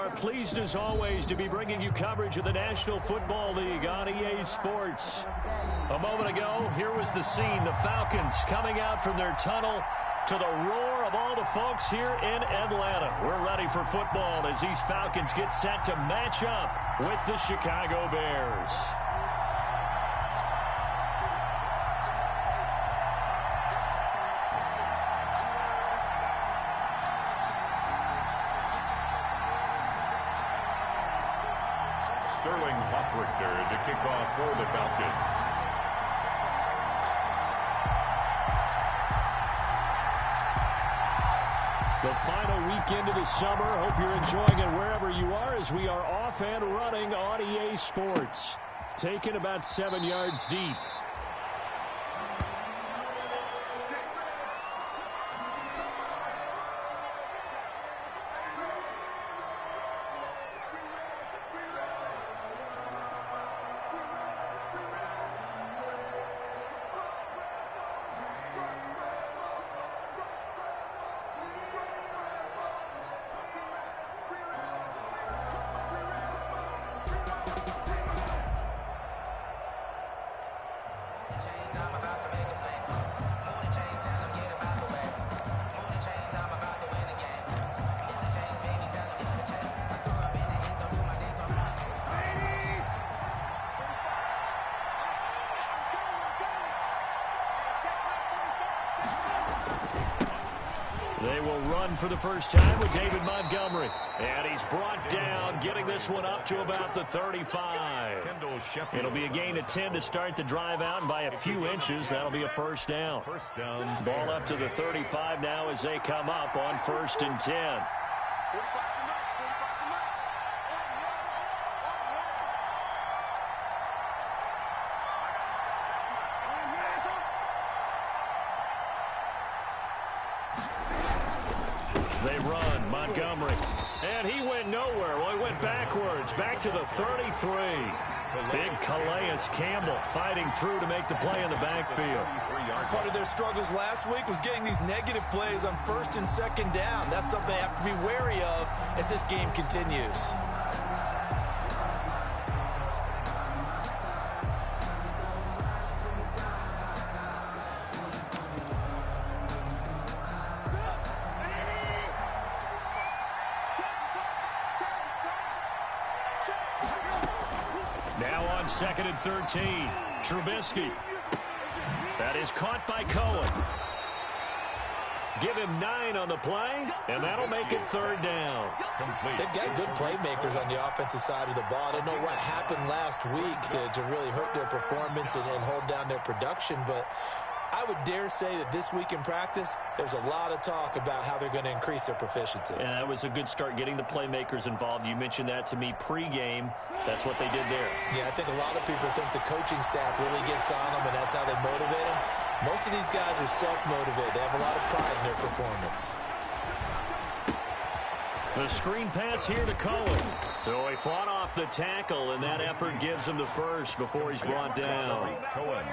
are pleased as always to be bringing you coverage of the National Football League on EA Sports. A moment ago, here was the scene. The Falcons coming out from their tunnel to the roar of all the folks here in Atlanta. We're ready for football as these Falcons get set to match up with the Chicago Bears. To kick off for the Falcons. The final weekend of the summer. Hope you're enjoying it wherever you are as we are off and running on EA Sports. Taken about 7 yards deep. They will run for the first time with David Montgomery. And he's brought down, getting this one up to about the 35. It'll be a gain of 10 to start the drive out, and by a few inches, that'll be a first down. Ball up to the 35 now as they come up on 1st and 10. They run, Montgomery, and he went nowhere. Well, he went backwards, back to the 33. Big Calais Campbell fighting through to make the play in the backfield. Part of their struggles last week was getting these negative plays on 1st and 2nd down. That's something they have to be wary of as this game continues. Now on 2nd and 13, Trubisky. That is caught by Cohen. Give him 9 on the play, and that'll make it 3rd down. They've got good playmakers on the offensive side of the ball. I don't know what happened last week to really hurt their performance and hold down their production, but I would dare say that this week in practice, there's a lot of talk about how they're going to increase their proficiency. And that was a good start getting the playmakers involved. You mentioned that to me pregame. That's what they did there. Yeah, I think a lot of people think the coaching staff really gets on them, and that's how they motivate them. Most of these guys are self-motivated. They have a lot of pride in their performance. The screen pass here to Cohen. So he fought off the tackle, and that effort gives him the first before he's brought down. Cohen.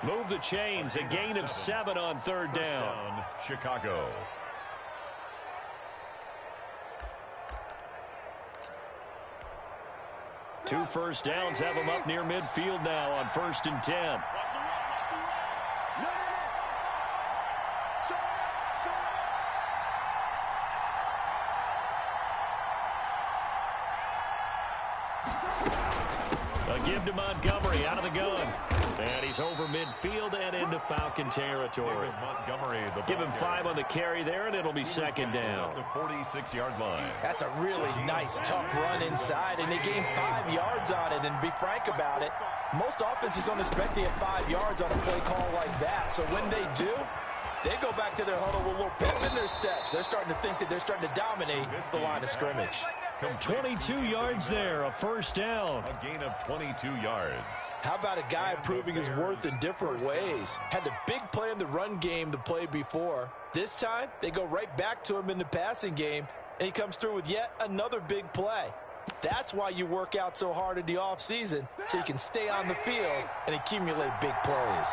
Move the chains. A gain of 7 on 3rd down. Chicago. Two first downs have him up near midfield now on 1st and 10. A give to Montgomery out of the gun. And he's over midfield and into Falcon territory. Give him 5 on the carry there, and it'll be 2nd down. The 46-yard line. That's a really nice, tough run inside, and they gained 5 yards on it. And to be frank about it, most offenses don't expect to get 5 yards on a play call like that. So when they do, they go back to their huddle with a little pep in their steps. They're starting to think that they're starting to dominate the line of scrimmage. 22 yards there, a 1st down. A gain of 22 yards. How about a guy proving his worth in different ways? Had the big play in the run game the play before. This time, they go right back to him in the passing game, and he comes through with yet another big play. That's why you work out so hard in the offseason, so you can stay on the field and accumulate big plays.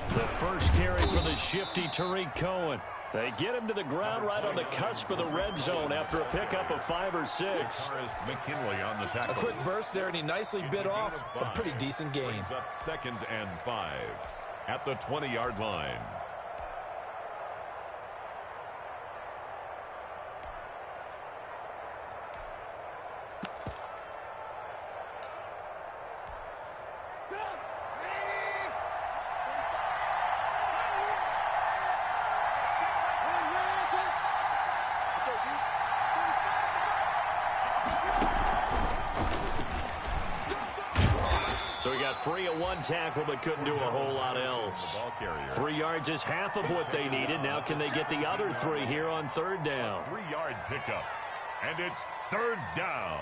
The first carry for the shifty Tariq Cohen. They get him to the ground right on the cusp of the red zone after a pickup of 5 or 6. McKinley on the tackle. A quick burst there, and he nicely bit off a pretty decent gain. Brings up 2nd and 5 at the 20-yard line. So he got free of one tackle but couldn't do a whole lot else. 3 yards is half of what they needed. Now can they get the other 3 here on 3rd down? 3-yard pickup. And it's 3rd down.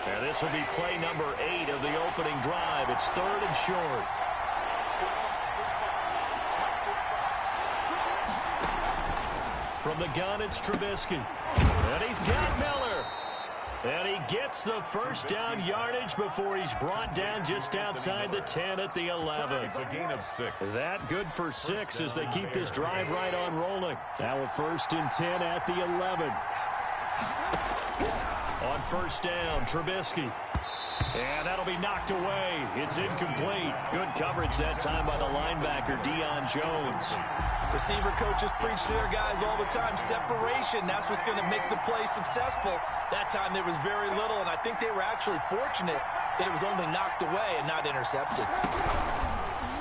And this will be play number 8 of the opening drive. It's 3rd and short. From the gun, it's Trubisky. And he's got Miller. And he gets the first down yardage before he's brought down just outside the 10 at the 11. It's a gain of 6. That good for 6 as they keep this drive right on rolling. Now a 1st and 10 at the 11. On 1st down, Trubisky. And that'll be knocked away. It's incomplete. Good coverage that time by the linebacker, Deion Jones. Receiver coaches preach to their guys all the time. Separation, that's what's going to make the play successful. That time there was very little, and I think they were actually fortunate that it was only knocked away and not intercepted.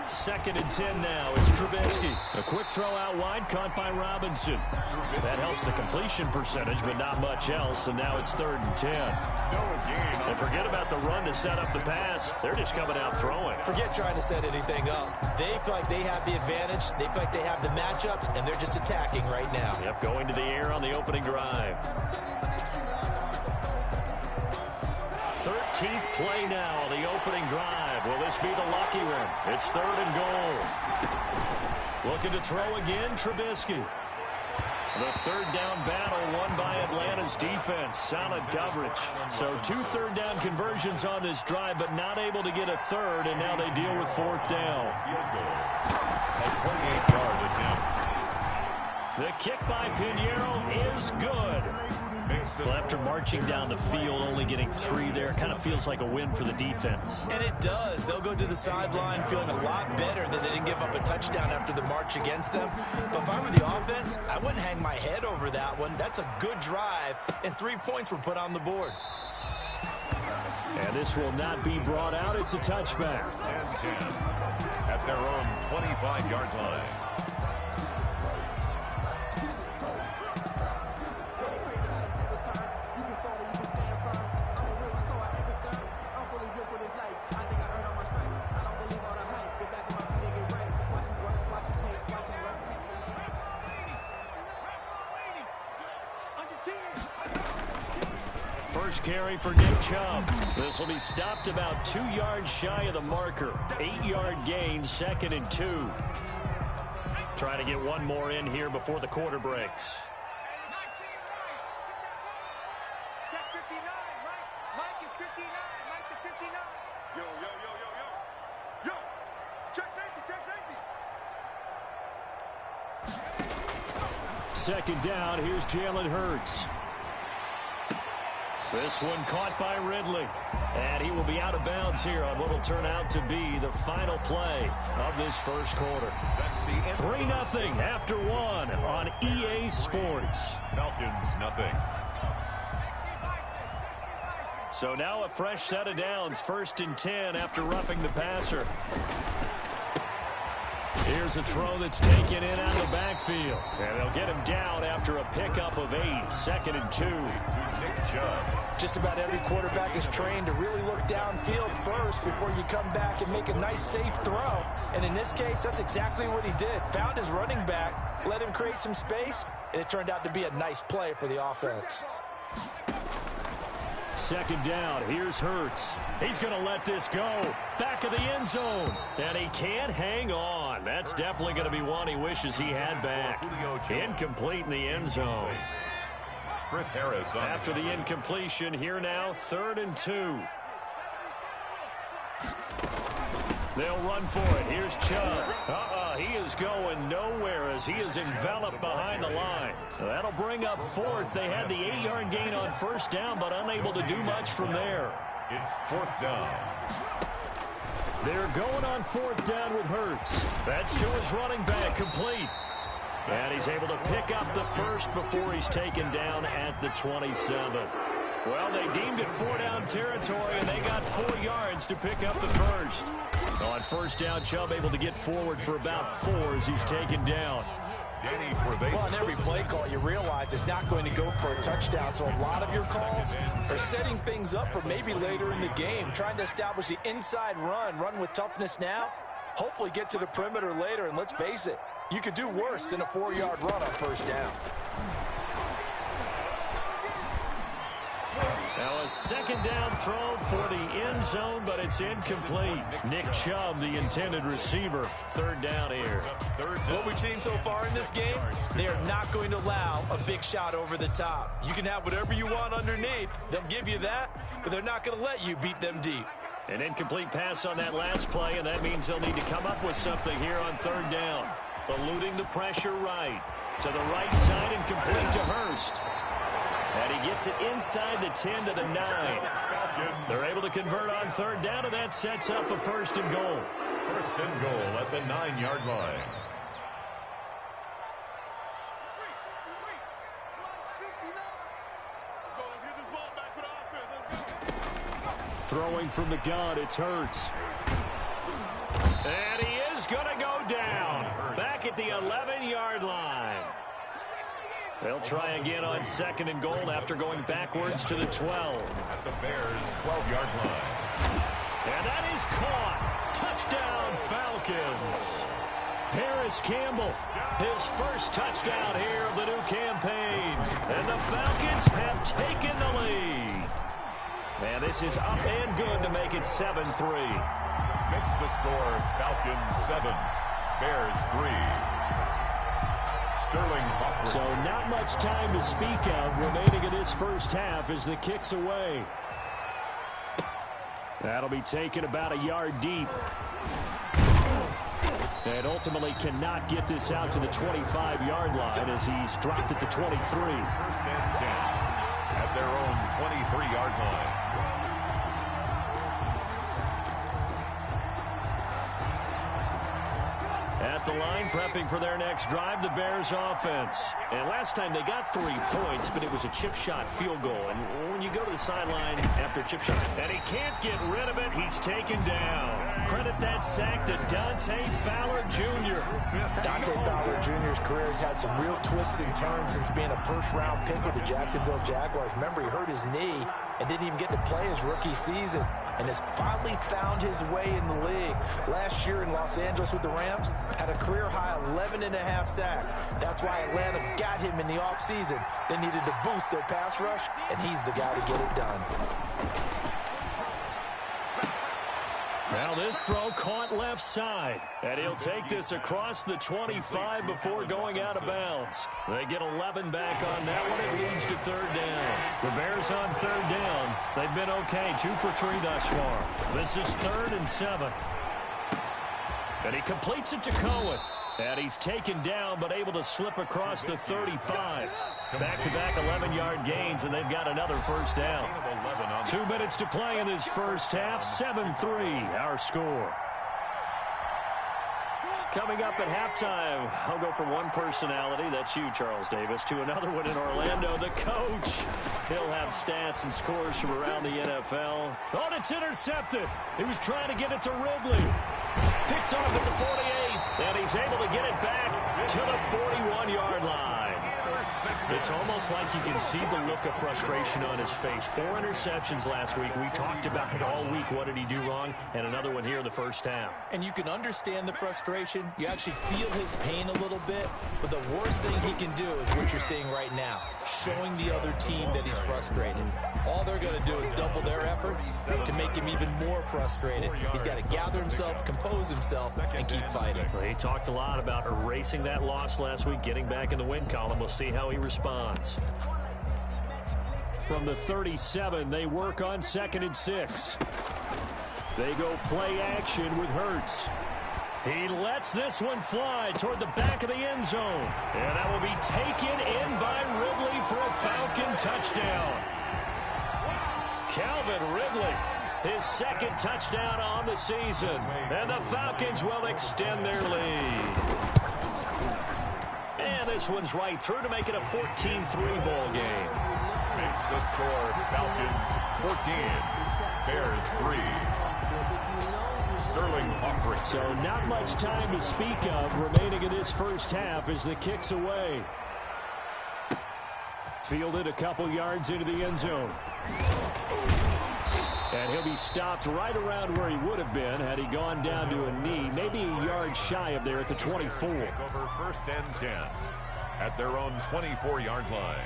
2nd and 10 now. It's Trubisky. A quick throw out wide, caught by Robinson. That helps the completion percentage, but not much else, and now it's 3rd and 10. And forget about the run to set up the pass. They're just coming out throwing. Forget trying to set anything up. They feel like they have the advantage. They feel like they have the matchups, and they're just attacking right now. Yep, going to the air on the opening drive. 13th play now on the opening drive. Will this be the lucky one? It's 3rd and goal. Looking to throw again, Trubisky. The 3rd down battle won by Atlanta's defense. Solid coverage. So 2 3rd down conversions on this drive, but not able to get a 3rd, and now they deal with 4th down. A 28-yard attempt. The kick by Pinheiro is good. Well, after marching down the field, only getting 3 there, kind of feels like a win for the defense. And it does. They'll go to the sideline feeling a lot better that they didn't give up a touchdown after the march against them. But if I were the offense, I wouldn't hang my head over that one. That's a good drive, and 3 points were put on the board. And this will not be brought out. It's a touchback. And 10 at their own 25-yard line. First carry for Nick Chubb. This will be stopped about 2 yards shy of the marker. 8-yard gain, 2nd and 2. Trying to get one more in here before the quarter breaks. Check 59, Mike is 59. Mike is 59. Yo, yo, yo, yo, yo. Yo, check safety, check safety. 2nd down, here's Jalen Hurts. This one caught by Ridley. And he will be out of bounds here on what will turn out to be the final play of this first quarter. 3-0 after 1 on EA Sports. Falcons, nothing. So now a fresh set of downs. 1st and 10 after roughing the passer. Here's a throw that's taken in out of the backfield. And they'll get him down after a pickup of 8. 2nd and 2. Nick Chubb. Just about every quarterback is trained to really look downfield first before you come back and make a nice, safe throw. And in this case, that's exactly what he did. Found his running back, let him create some space, and it turned out to be a nice play for the offense. 2nd down, here's Hurts. He's going to let this go. Back of the end zone. And he can't hang on. That's definitely going to be one he wishes he had back. Incomplete in the end zone. Chris Harris after the incompletion, here now, 3rd and 2. They'll run for it. Here's Chubb. He is going nowhere as he is enveloped behind the line. So that'll bring up fourth. They had the 8-yard gain on first down, but unable to do much from there. It's fourth down. They're going on fourth down with Hurts. That's to his running back, complete. And he's able to pick up the first before he's taken down at the 27. Well, they deemed it 4-down territory, and they got 4 yards to pick up the first. On first down, Chubb able to get forward for about 4 as he's taken down. Well, on every play call, you realize it's not going to go for a touchdown, so a lot of your calls are setting things up for maybe later in the game, trying to establish the inside run with toughness now, hopefully get to the perimeter later, and let's face it, you could do worse than a 4-yard run on first down. Now a second down throw for the end zone, but it's incomplete. Nick Chubb, the intended receiver. Third down here. What we've seen so far in this game, they are not going to allow a big shot over the top. You can have whatever you want underneath. They'll give you that, but they're not going to let you beat them deep. An incomplete pass on that last play, and that means they'll need to come up with something here on third down. Eluding the pressure right. To the right side and complete to Hurst. And he gets it inside the 10 to the 9. They're able to convert on third down, and that sets up a first and goal. First and goal at the 9-yard line. Throwing from the gun, it's Hurts. And he is going to go down. Back at the 11-yard line. They'll try again on second and goal after going backwards to the 12. At the Bears' 12-yard line. And that is caught. Touchdown, Falcons. Paris Campbell, his first touchdown here of the new campaign. And the Falcons have taken the lead. And this is up and good to make it 7-3. Makes the score Falcons 7, Bears 3. So not much time to speak of remaining in this first half as the kick's away. That'll be taken about a yard deep. And ultimately cannot get this out to the 25-yard line as he's dropped at the 23. First and 10 at their own 23-yard line. At the line, prepping for their next drive, the Bears offense. And last time they got 3 points, but it was a chip shot field goal. And when you go to the sideline after a chip shot, and he can't get rid of it, he's taken down. Credit that sack to Dante Fowler Jr. Dante Fowler Jr.'s career has had some real twists and turns since being a first-round pick with the Jacksonville Jaguars. Remember, he hurt his knee and didn't even get to play his rookie season, and has finally found his way in the league. Last year in Los Angeles with the Rams, had a career-high 11.5 sacks. That's why Atlanta got him in the offseason. They needed to boost their pass rush, and he's the guy to get it done. Now this throw caught left side, and he'll take this across the 25 before going out of bounds. They get 11 back on that one. It leads to third down. The Bears on third down. They've been okay, 2 for 3 thus far. This is 3rd and 7. And he completes it to Cohen. And he's taken down, but able to slip across the 35. Back-to-back 11-yard gains, and they've got another first down. 2 minutes to play in this first half. 7-3, our score. Coming up at halftime, I'll go from one personality, that's you, Charles Davis, to another one in Orlando, the coach. He'll have stats and scores from around the NFL. Oh, and it's intercepted. He was trying to get it to Ridley. Picked off at the 48, and he's able to get it back to the 41-yard line. It's almost like you can see the look of frustration on his face. 4 interceptions last week. We talked about it all week. What did he do wrong? And another one here in the first half. And you can understand the frustration. You actually feel his pain a little bit. But the worst thing he can do is what you're seeing right now, showing the other team that he's frustrated. All they're going to do is double their efforts to make him even more frustrated. He's got to gather himself, compose himself, and keep fighting. Well, he talked a lot about erasing that loss last week, getting back in the win column. We'll see how he responds. From the 37, they work on 2nd and 6. They go play action with Hurts. He lets this one fly toward the back of the end zone. And that will be taken in by Ridley for a Falcon touchdown. Calvin Ridley, his second touchdown on the season. And the Falcons will extend their lead. And this one's right through to make it a 14-3 ball game. Makes the score Falcons 14, Bears 3. Sterling Hoffrich. So not much time to speak of remaining in this first half as the kick's away. Fielded a couple yards into the end zone. And he'll be stopped right around where he would have been had he gone down to a knee, maybe a yard shy of there at the 24. Over 1st and 10 at their own 24-yard line.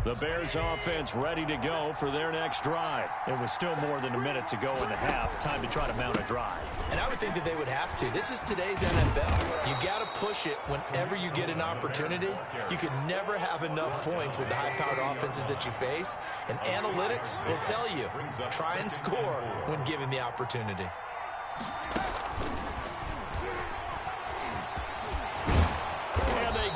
The Bears offense ready to go for their next drive. It was still more than a minute to go in the half. Time to try to mount a drive. And I would think that they would have to. This is today's NFL. You got to push it whenever you get an opportunity. You can never have enough points with the high-powered offenses that you face. And analytics will tell you, try and score when given the opportunity.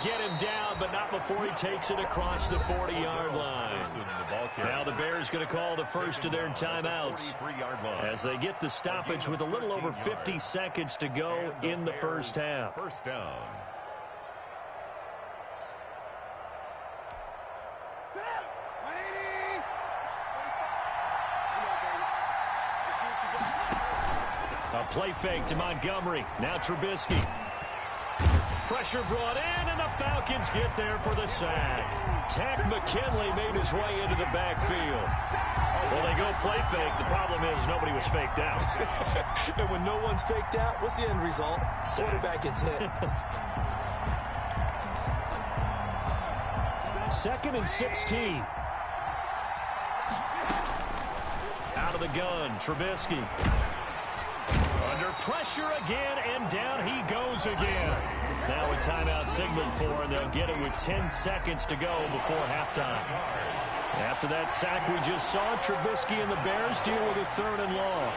Get him down, but not before he takes it across the 40-yard line. Now the Bears going to call the first of their timeouts as they get the stoppage with a little over 50 seconds to go in the first half. First down. A play fake to Montgomery. Now Trubisky. Pressure brought in, and the Falcons get there for the sack. Tack McKinley made his way into the backfield. Well, they go play fake. The problem is nobody was faked out. And when no one's faked out, what's the end result? Quarterback gets hit. 2nd and 16. Out of the gun, Trubisky. Under pressure again, and down he goes again. Now a timeout signaled for, and they'll get it with 10 seconds to go before halftime. After that sack we just saw, Trubisky and the Bears deal with a 3rd and long.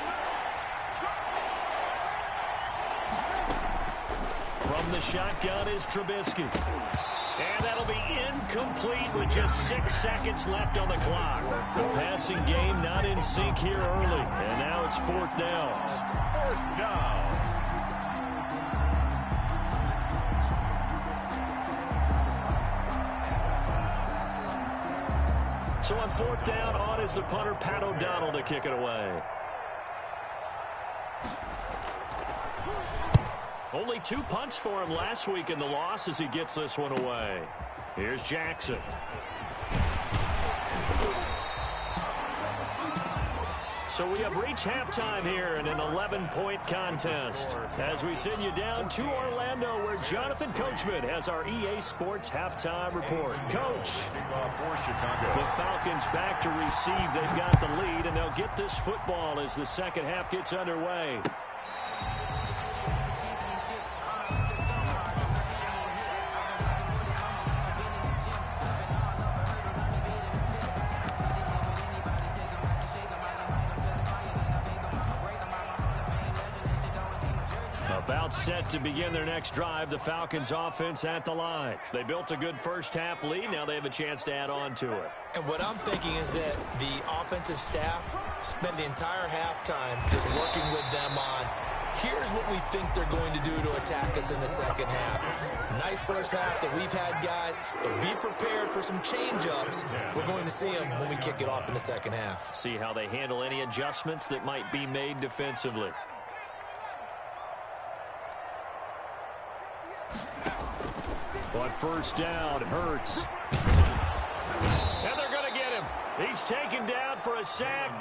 From the shotgun is Trubisky. And that'll be incomplete with just 6 seconds left on the clock. The passing game not in sync here early, and now it's 4th down. 4th down. So on 4th down, on is the punter, Pat O'Donnell, to kick it away. Only 2 punts for him last week in the loss as he gets this one away. Here's Jackson. So we have reached halftime here in an 11-point contest as we send you down to Orlando where Jonathan Coachman has our EA Sports halftime report. Coach, the Falcons back to receive. They've got the lead, and they'll get this football as the second half gets underway. About set to begin their next drive, the Falcons offense at the line. They built a good first half lead. Now they have a chance to add on to it. And what I'm thinking is that the offensive staff spent the entire halftime just working with them on, here's what we think they're going to do to attack us in the second half. Nice first half that we've had, guys, but be prepared for some change-ups. We're going to see them when we kick it off in the second half. See how they handle any adjustments that might be made defensively. On 1st down, Hurts. And they're going to get him. He's taken down for a sack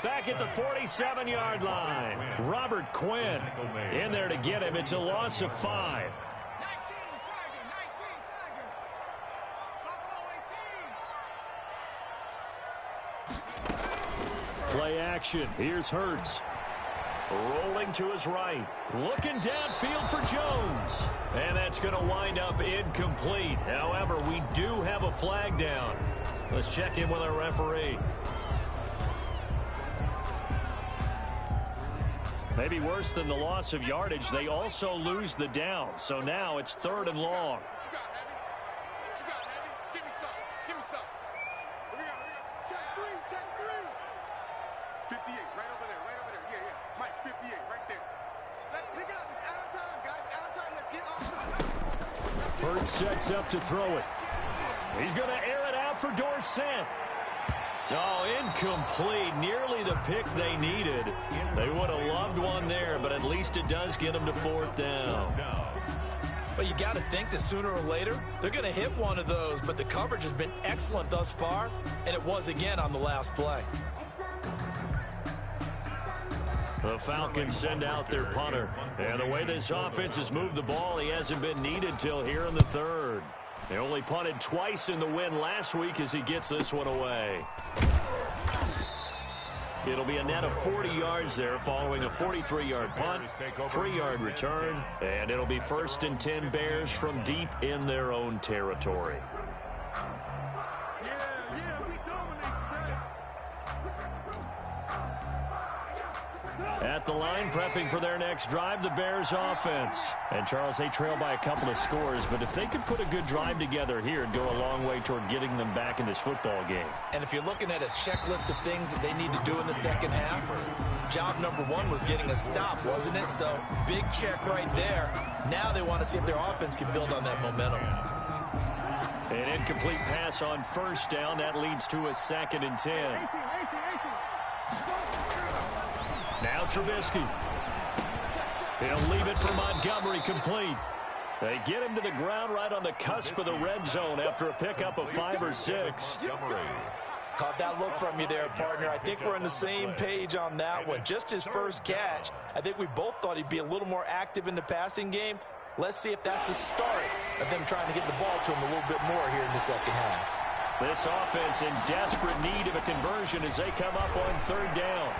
back at the 47-yard line. Robert Quinn in there to get him. It's a loss of 5. Play action. action. Here's Hurts. Rolling to his right. Looking downfield for Jones. And that's going to wind up incomplete. However, we do have a flag down. Let's check in with our referee. Maybe worse than the loss of yardage, they also lose the down. So now it's 3rd and long. What you got, Heavy? What you got, Heavy? Give me some. Give me some. Here we go. Check three. Check three. 58, right over there. Right over there. Yeah, yeah. Mike, 58, right there. Let's pick it up. It's out of time, guys. Out of time. Let's get off the... Hurts sets up to throw it. He's going to air it out for Dorsett. Oh, incomplete. Nearly the pick they needed. They would have loved one there, but at least it does get them to 4th down. But you got to think that sooner or later, they're going to hit one of those. But the coverage has been excellent thus far, and it was again on the last play. The Falcons send out their punter. And the way this offense has moved the ball, he hasn't been needed till here in the 3rd. They only punted twice in the win last week as he gets this one away. It'll be a net of 40 yards there following a 43-yard punt, 3-yard return, and it'll be 1st and 10 Bears from deep in their own territory. At the line, prepping for their next drive, the Bears offense. And, Charles, they trail by a couple of scores, but if they could put a good drive together here, it'd go a long way toward getting them back in this football game. And if you're looking at a checklist of things that they need to do in the second half, job number 1 was getting a stop, wasn't it? So, big check right there. Now they want to see if their offense can build on that momentum. An incomplete pass on 1st down. That leads to a 2nd and 10. Now Trubisky. He'll leave it for Montgomery complete. They get him to the ground right on the cusp of the red zone after a pickup of 5 or 6. Caught that look from you there, partner. I think we're on the same page on that one. Just his first catch. I think we both thought he'd be a little more active in the passing game. Let's see if that's the start of them trying to get the ball to him a little bit more here in the second half. This offense in desperate need of a conversion as they come up on 3rd down.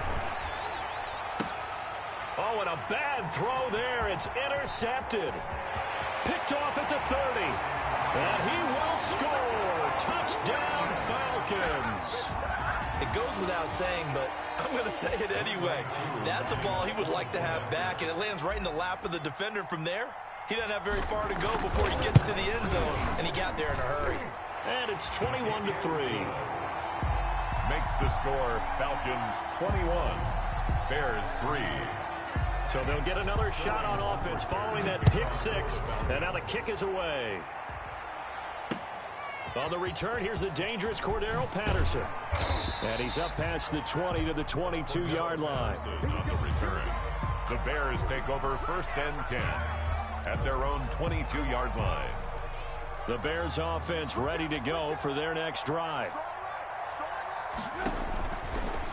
Oh, and a bad throw there. It's intercepted. Picked off at the 30. And he will score. Touchdown, Falcons. It goes without saying, but I'm going to say it anyway. That's a ball he would like to have back, and it lands right in the lap of the defender from there. He doesn't have very far to go before he gets to the end zone, and he got there in a hurry. And it's 21-3. Makes the score Falcons 21, Bears 3. So they'll get another shot on offense following that pick 6. And now the kick is away. On the return, here's the dangerous Cordero Patterson. And he's up past the 20 to the 22-yard line. On the return, the Bears take over 1st and 10 at their own 22-yard line. The Bears offense ready to go for their next drive.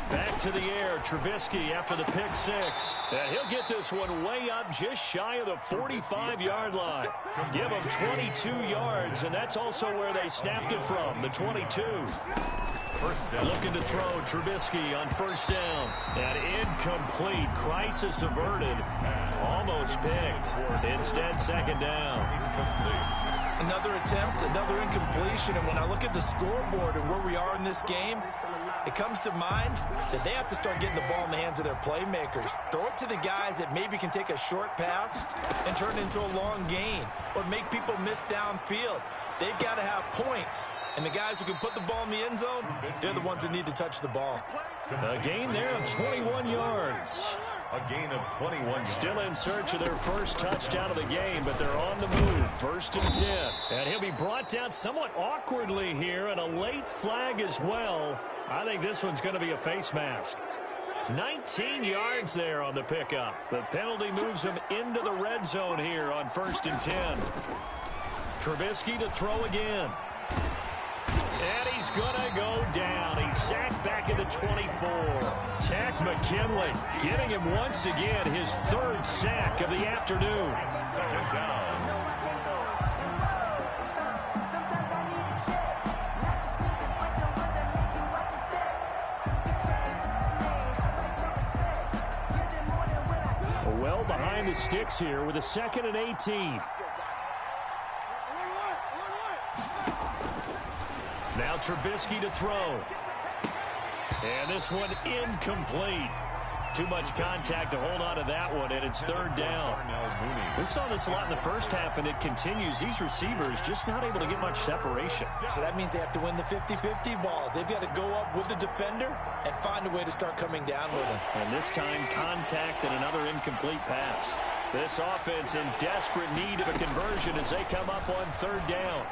Back to the air, Trubisky after the pick 6. And he'll get this one way up just shy of the 45-yard line. Give him 22 yards, and that's also where they snapped it from, the 22. First down. Looking to throw Trubisky on 1st down. And incomplete. Crisis averted. Almost picked. Instead, 2nd down. Another attempt, another incompletion, and when I look at the scoreboard and where we are in this game, it comes to mind that they have to start getting the ball in the hands of their playmakers. Throw it to the guys that maybe can take a short pass and turn it into a long gain or make people miss downfield. They've got to have points, and the guys who can put the ball in the end zone, they're the ones that need to touch the ball. A gain there of 21 yards. A gain of 21 yards. Still in search of their first touchdown of the game, but they're on the move. 1st and 10. And he'll be brought down somewhat awkwardly here, and a late flag as well. I think this one's going to be a face mask. 19 yards there on the pickup. The penalty moves him into the red zone here on 1st and 10. Trubisky to throw again. And he's going to go down. He's sacked back at the 24. Tack McKinley getting him once again his 3rd sack of the afternoon. 2nd down. behind the sticks here with a 2nd and 18. Now Trubisky to throw. And this one incomplete. Too much contact to hold on to that one, and it's 3rd down. We saw this a lot in the first half, and it continues. These receivers just not able to get much separation. So that means they have to win the 50-50 balls. They've got to go up with the defender and find a way to start coming down with them. And this time, contact and another incomplete pass. This offense in desperate need of a conversion as they come up on 3rd down.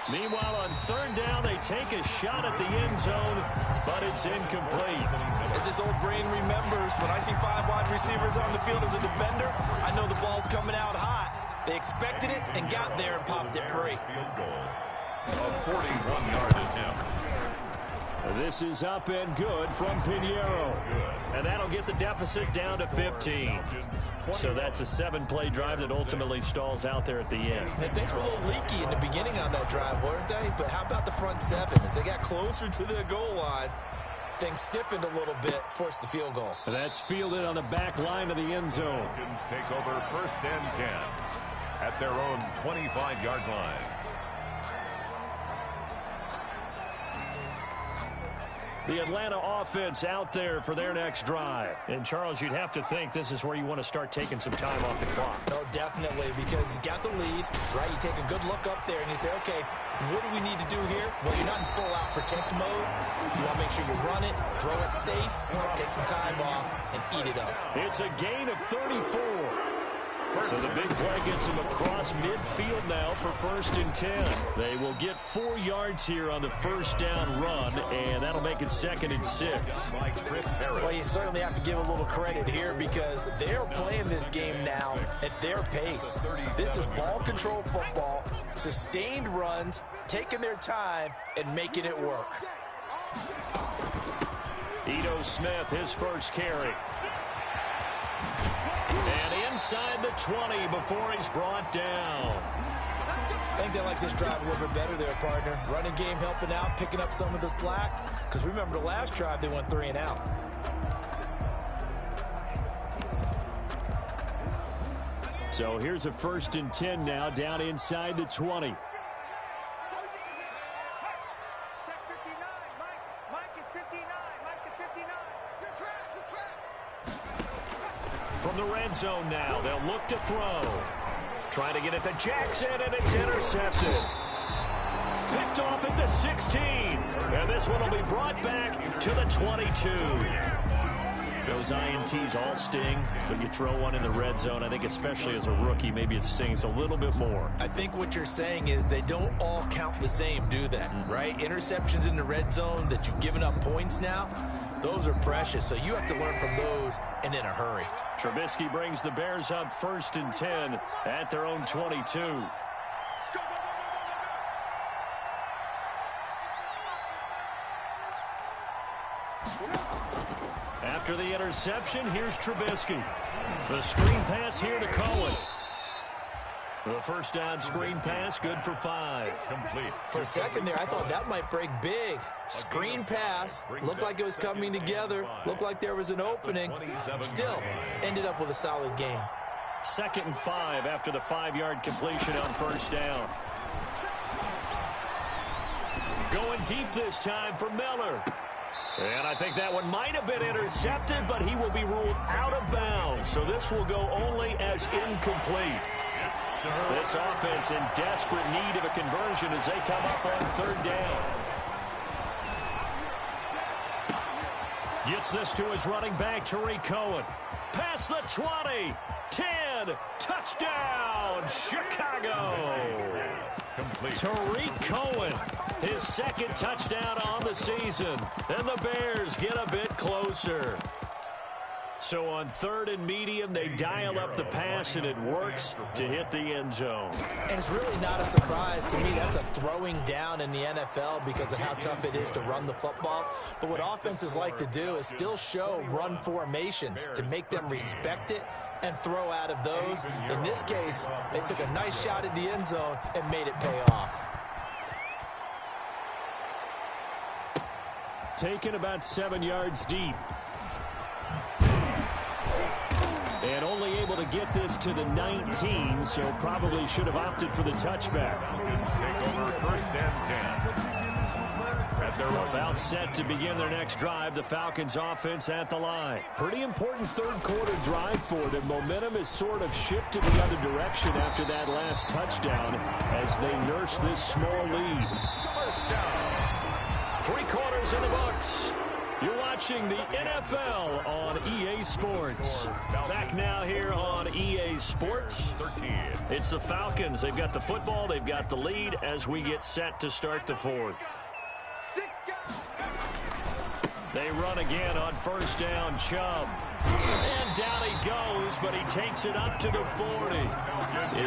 Meanwhile, on 3rd down, they take a shot at the end zone, but it's incomplete. As this old brain remembers, when I see 5 wide receivers on the field as a defender, I know the ball's coming out hot. They expected it and got there and popped it free. A 41-yard attempt. This is up and good from Pinheiro. And that'll get the deficit down to 15. So that's a 7-play drive that ultimately stalls out there at the end. And things were a little leaky in the beginning on that drive, weren't they? But how about the front 7? As they got closer to the goal line, things stiffened a little bit, forced the field goal. And that's fielded on the back line of the end zone. Falcons take over 1st and 10 at their own 25-yard line. The Atlanta offense out there for their next drive. And, Charles, you'd have to think this is where you want to start taking some time off the clock. No, definitely, because you got the lead, right? You take a good look up there and you say, okay, what do we need to do here? Well, you're not in full-out protect mode. You want to make sure you run it, throw it safe, take some time off, and eat it up. It's a gain of 34. So the big play gets him across midfield now for 1st and 10. They will get 4 yards here on the 1st down run, and that'll make it 2nd and 6. Well, you certainly have to give a little credit here because they're playing this game now at their pace. This is ball control football, sustained runs, taking their time, and making it work. Ito Smith, his first carry. And inside the 20 before he's brought down. I think they like this drive a little bit better there, partner. Running game helping out, picking up some of the slack. Because remember, the last drive, they went 3 and out. So here's a 1st and 10 now, down inside the 20. From the red zone now, they'll look to throw. Trying to get it to Jackson, and it's intercepted. Picked off at the 16. And this one will be brought back to the 22. Those INTs all sting, but you throw one in the red zone, I think especially as a rookie, maybe it stings a little bit more. I think what you're saying is they don't all count the same, do they? Right? Interceptions in the red zone that you've given up points now, those are precious. So you have to learn from those and in a hurry. Trubisky brings the Bears up 1st and 10 at their own 22. After the interception, here's Trubisky. The screen pass here to Cohen. The 1st down screen pass, good for 5. Complete. For a second there, I thought that might break big. Screen pass, looked like it was coming together, looked like there was an opening. Still, ended up with a solid game. 2nd and 5 after the 5-yard completion on 1st down. Going deep this time for Miller. And I think that one might have been intercepted, but he will be ruled out of bounds. So this will go only as incomplete. This offense in desperate need of a conversion as they come up on 3rd down. Gets this to his running back, Tariq Cohen. Past the 20, 10, touchdown, Chicago. Tariq Cohen, his 2nd touchdown on the season. And the Bears get a bit closer. So on 3rd and medium, they dial up the pass, and it works to hit the end zone. And it's really not a surprise to me. That's a throwing down in the NFL because of how tough it is to run the football. But what offenses like to do is still show run formations to make them respect it and throw out of those. In this case, they took a nice shot at the end zone and made it pay off. Taken about 7 yards deep. to the 19, so probably should have opted for the touchback. Falcons take over first and 10. About set to begin their next drive. The Falcons offense at the line. Pretty important third quarter drive for them. Momentum has sort of shifted the other direction after that last touchdown as they nurse this small lead. First down. 3 quarters in the books. You're watching the NFL on EA Sports. Back now here on EA Sports. 13. It's the Falcons. They've got the football. They've got the lead as we get set to start the fourth. They run again on first down, Chubb. And down he goes, but he takes it up to the 40.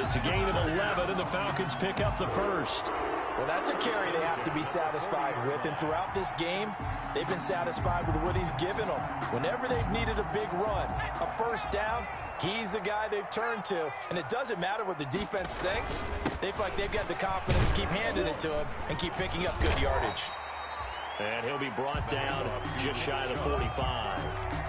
It's a gain of 11, and the Falcons pick up the first. Well, that's a carry they have to be satisfied with, and throughout this game, they've been satisfied with what he's given them. Whenever they've needed a big run, a first down, he's the guy they've turned to, and it doesn't matter what the defense thinks. They feel like they've got the confidence to keep handing it to him and keep picking up good yardage. And he'll be brought down just shy of the 45.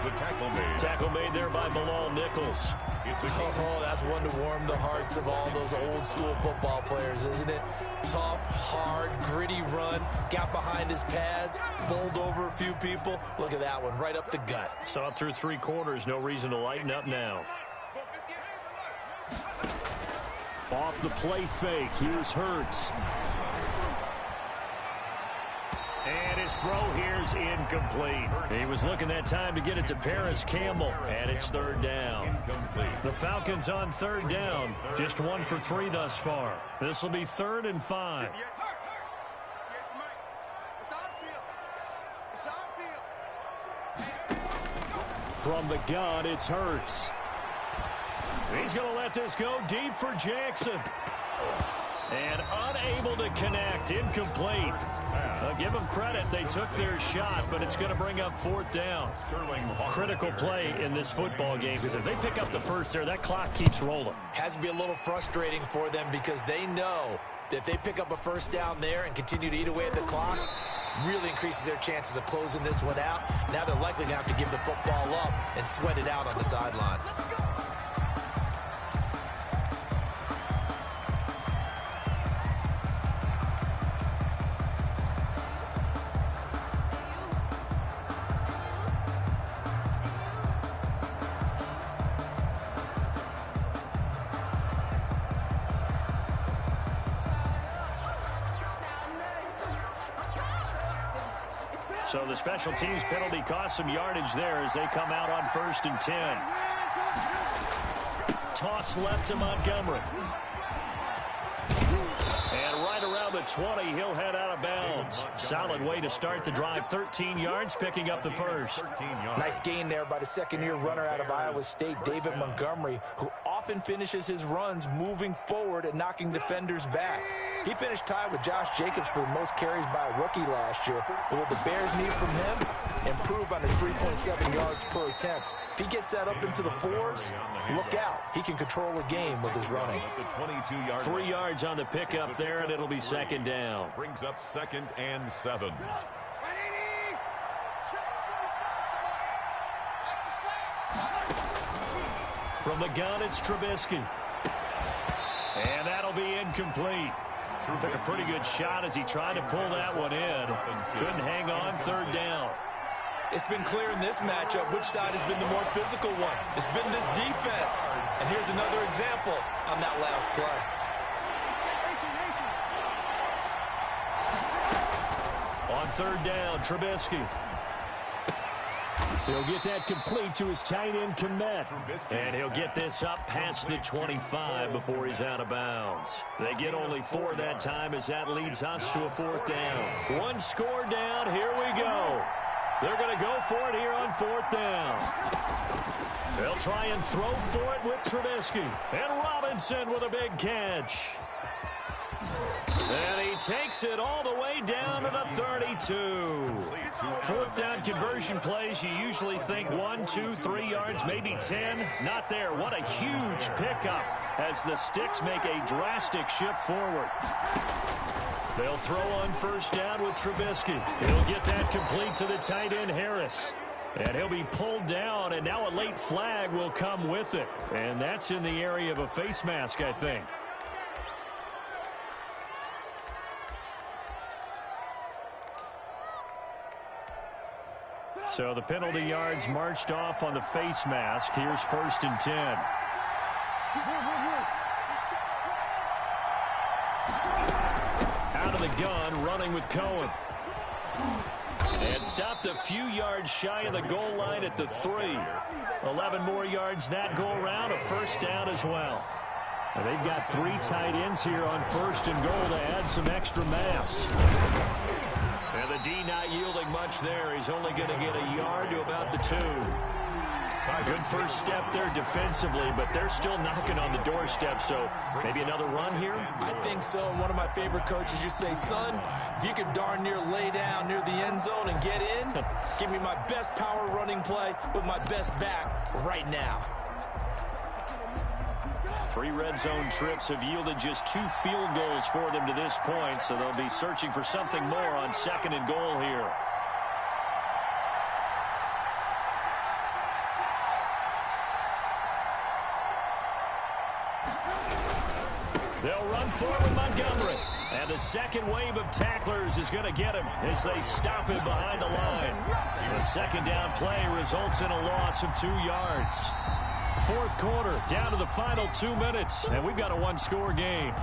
The tackle made. Tackle made there by Bilal Nichols. Oh, that's one to warm the hearts of all those old school football players, isn't it? Tough, hard, gritty run, got behind his pads, bowled over a few people. Look at that one, right up the gut. Saw it through 3 quarters, no reason to lighten up now. Off the play fake, here's Hurts. And his throw here's incomplete. He was looking that time to get it to Paris Campbell, and it's third down. The Falcons on third down, just 1 for 3 thus far. This will be 3rd and 5. From the gun, it's Hurts. He's going to let this go deep for Jackson. And unable to connect, incomplete. Give them credit, they took their shot, but it's going to bring up 4th down. Critical play in this football game, because if they pick up the first there, that clock keeps rolling. Has to be a little frustrating for them because they know that if they pick up a first down there and continue to eat away at the clock, really increases their chances of closing this one out. Now they're likely going to have to give the football up and sweat it out on the sideline. So the special teams penalty cost some yardage there as they come out on 1st and 10. Toss left to Montgomery. And right around the 20, he'll head out of bounds. Solid way to start the drive. 13 yards, picking up the first. Nice gain there by the second-year runner out of Iowa State, David Montgomery, who often finishes his runs moving forward and knocking defenders back. He finished tied with Josh Jacobs for the most carries by a rookie last year. But what the Bears need from him, improve on his 3.7 yards per attempt. If he gets that up into the 4s, look out. He can control a game with his running. 3 yards on the pickup there, and it'll be 2nd down. Brings up 2nd and 7. From the gun, it's Trubisky. And that'll be incomplete. Took a pretty good shot as he tried to pull that one in. Couldn't hang on, 3rd down. It's been clear in this matchup which side has been the more physical one. It's been this defense. And here's another example on that last play. On 3rd down, Trubisky. He'll get that complete to his tight end, Kmet. And he'll get this up past the 25 before he's out of bounds. They get only 4 that time as that leads us to a 4th down. 1 score down. Here we go. They're going to go for it here on 4th down. They'll try and throw for it with Trubisky. And Robinson with a big catch. And he takes it all the way down to the 32. 4th down conversion plays, you usually think 1, 2, 3 yards, maybe 10. Not there. What a huge pickup as the Sticks make a drastic shift forward. They'll throw on 1st down with Trubisky. He'll get that complete to the tight end, Harris. And he'll be pulled down, and now a late flag will come with it. And that's in the area of a face mask, I think. So the penalty yards marched off on the face mask. Here's 1st and 10. Out of the gun, running with Cohen. And stopped a few yards shy of the goal line at the 3. 11 more yards that go around, a 1st down as well. And they've got 3 tight ends here on 1st and goal to add some extra mass. And the D not yielding much there. He's only going to get a yard to about the 2. A good first step there defensively, but they're still knocking on the doorstep, so maybe another run here? I think so. And one of my favorite coaches just say, son, if you can darn near lay down near the end zone and get in, give me my best power running play with my best back right now. 3 red zone trips have yielded just 2 field goals for them to this point, so they'll be searching for something more on 2nd and goal here. They'll run forward with Montgomery. And the second wave of tacklers is going to get him as they stop him behind the line. The 2nd down play results in a loss of 2 yards. 4th quarter, down to the final 2 minutes, and we've got a 1-score game.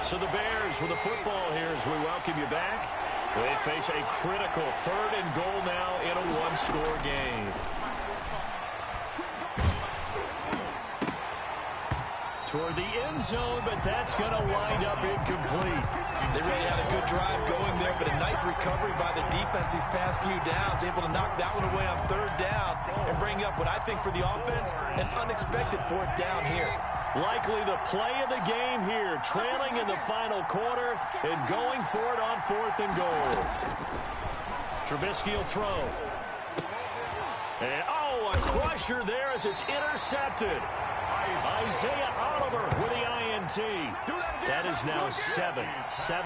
So the Bears with the football here as we welcome you back. They face a critical 3rd and goal now in a 1-score game. Toward the end zone, but that's going to wind up incomplete. They really had a good drive going there, but a nice recovery by the defense these past few downs, able to knock that one away on 3rd down and bring up what I think for the offense, an unexpected 4th down here. Likely the play of the game here, trailing in the final quarter and going for it on 4th and goal. Trubisky will throw. And, a crusher there as it's intercepted. Isaiah Oliver with the INT. That is now 7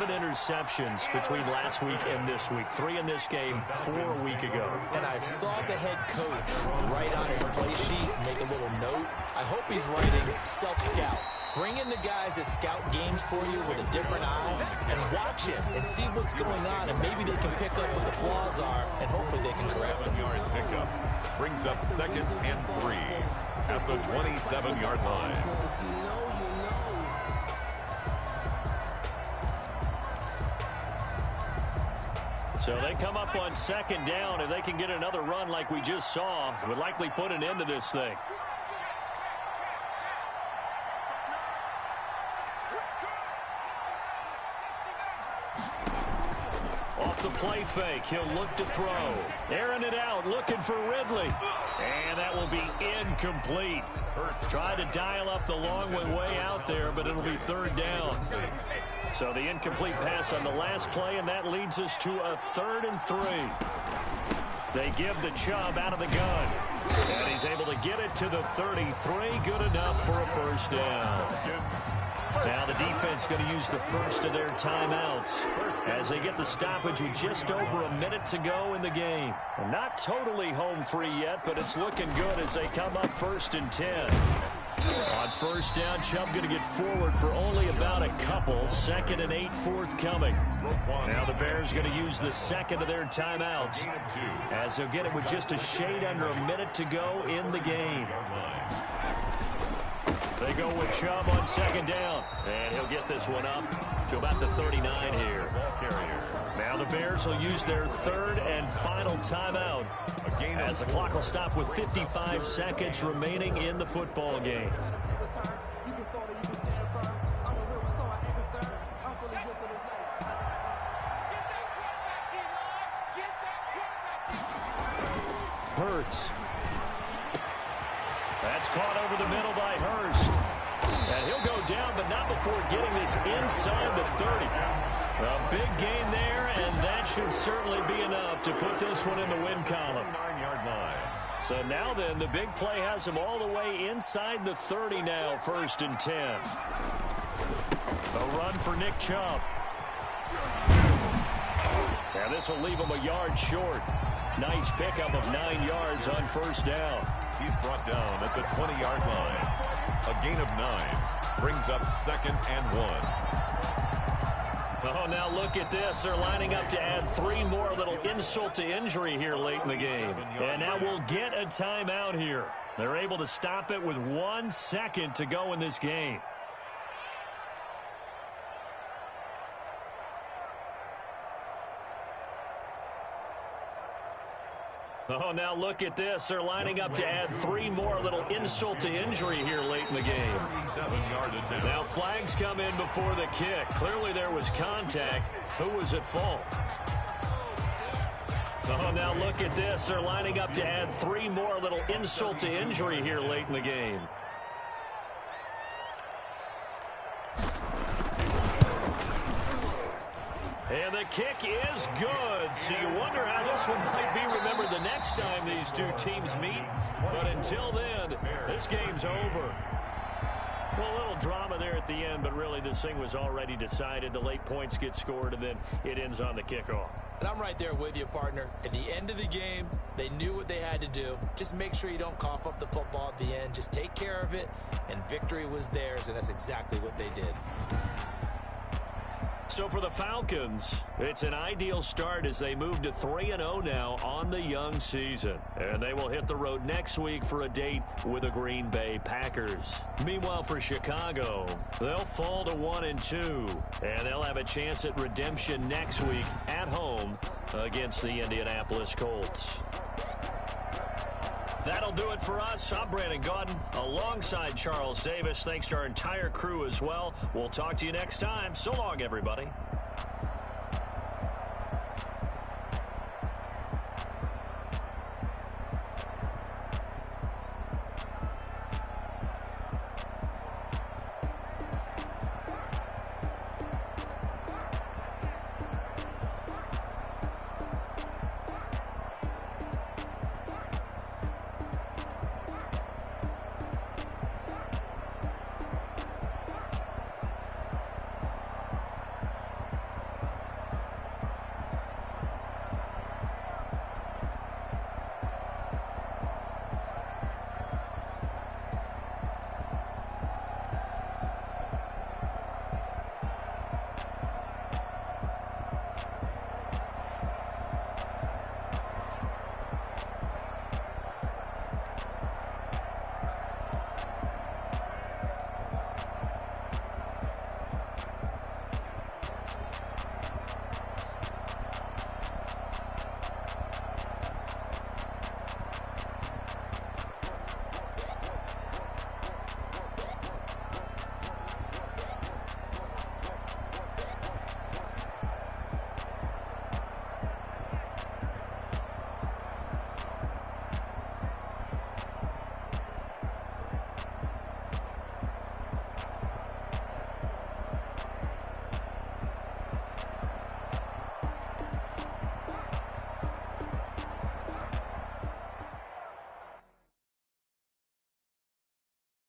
interceptions between last week and this week. 3 in this game, 4 a week ago. And I saw the head coach write on his play sheet, make a little note. I hope he's writing self-scout. Bring in the guys that scout games for you with a different eye and watch him and see what's going on, and maybe they can pick up what the flaws are, and hopefully they can correct them. 7-yard pickup brings up 2nd and 3 at the 27-yard line. So they come up on 2nd down. If they can get another run like we just saw, would likely put an end to this thing. Off the play fake, he'll look to throw. Airing it out, looking for Ridley. And that will be incomplete. Tried to dial up the long way out there, but it'll be 3rd down. So the incomplete pass on the last play, and that leads us to a 3rd and 3. They give the Chubb out of the gun. And he's able to get it to the 33. Good enough for a 1st down. Now the defense going to use the first of their timeouts as they get the stoppage with just over a minute to go in the game. And not totally home free yet, but it's looking good as they come up 1st and 10. On 1st down, Chubb going to get forward for only about a couple. 2nd and 8 forthcoming. Now the Bears going to use the 2nd of their timeouts as they'll get it with just a shade under a minute to go in the game. They go with Chubb on 2nd down, and he'll get this one up to about the 39 here. Now the Bears will use their 3rd and final timeout as the clock will stop with 55 seconds remaining in the football game. Hurts. That's caught over the middle by Hurst. And he'll go down, but not before getting this inside the 30. A big gain there, and that should certainly be enough to put this one in the win column. 9-yard line. So now then, the big play has him all the way inside the 30 now, 1st and 10. A run for Nick Chubb. And this will leave him a yard short. Nice pickup of 9 yards on 1st down. He's brought down at the 20-yard line. A gain of 9 brings up 2nd and 1. Oh, now look at this. They're lining up to add 3 more, a little insult to injury here late in the game. And now we'll get a timeout here. They're able to stop it with 1 second to go in this game. Oh, now look at this. They're lining up to add 3 more, a little insult to injury here late in the game. 7-yard attempt. Now flags come in before the kick. Clearly there was contact. Who was at fault? Oh, now look at this. They're lining up to add 3 more, a little insult to injury here late in the game. And the kick is good. So you wonder how this one might be remembered the next time these two teams meet. But until then, this game's over. Well, a little drama there at the end, but really this thing was already decided. The late points get scored, and then it ends on the kickoff. And I'm right there with you, partner. At the end of the game, they knew what they had to do. Just make sure you don't cough up the football at the end. Just take care of it, and victory was theirs, and that's exactly what they did. So for the Falcons, it's an ideal start as they move to 3-0 now on the young season. And they will hit the road next week for a date with the Green Bay Packers. Meanwhile, for Chicago, they'll fall to 1-2. And they'll have a chance at redemption next week at home against the Indianapolis Colts. That'll do it for us. I'm Brandon Gaudin alongside Charles Davis. Thanks to our entire crew as well. We'll talk to you next time. So long, everybody.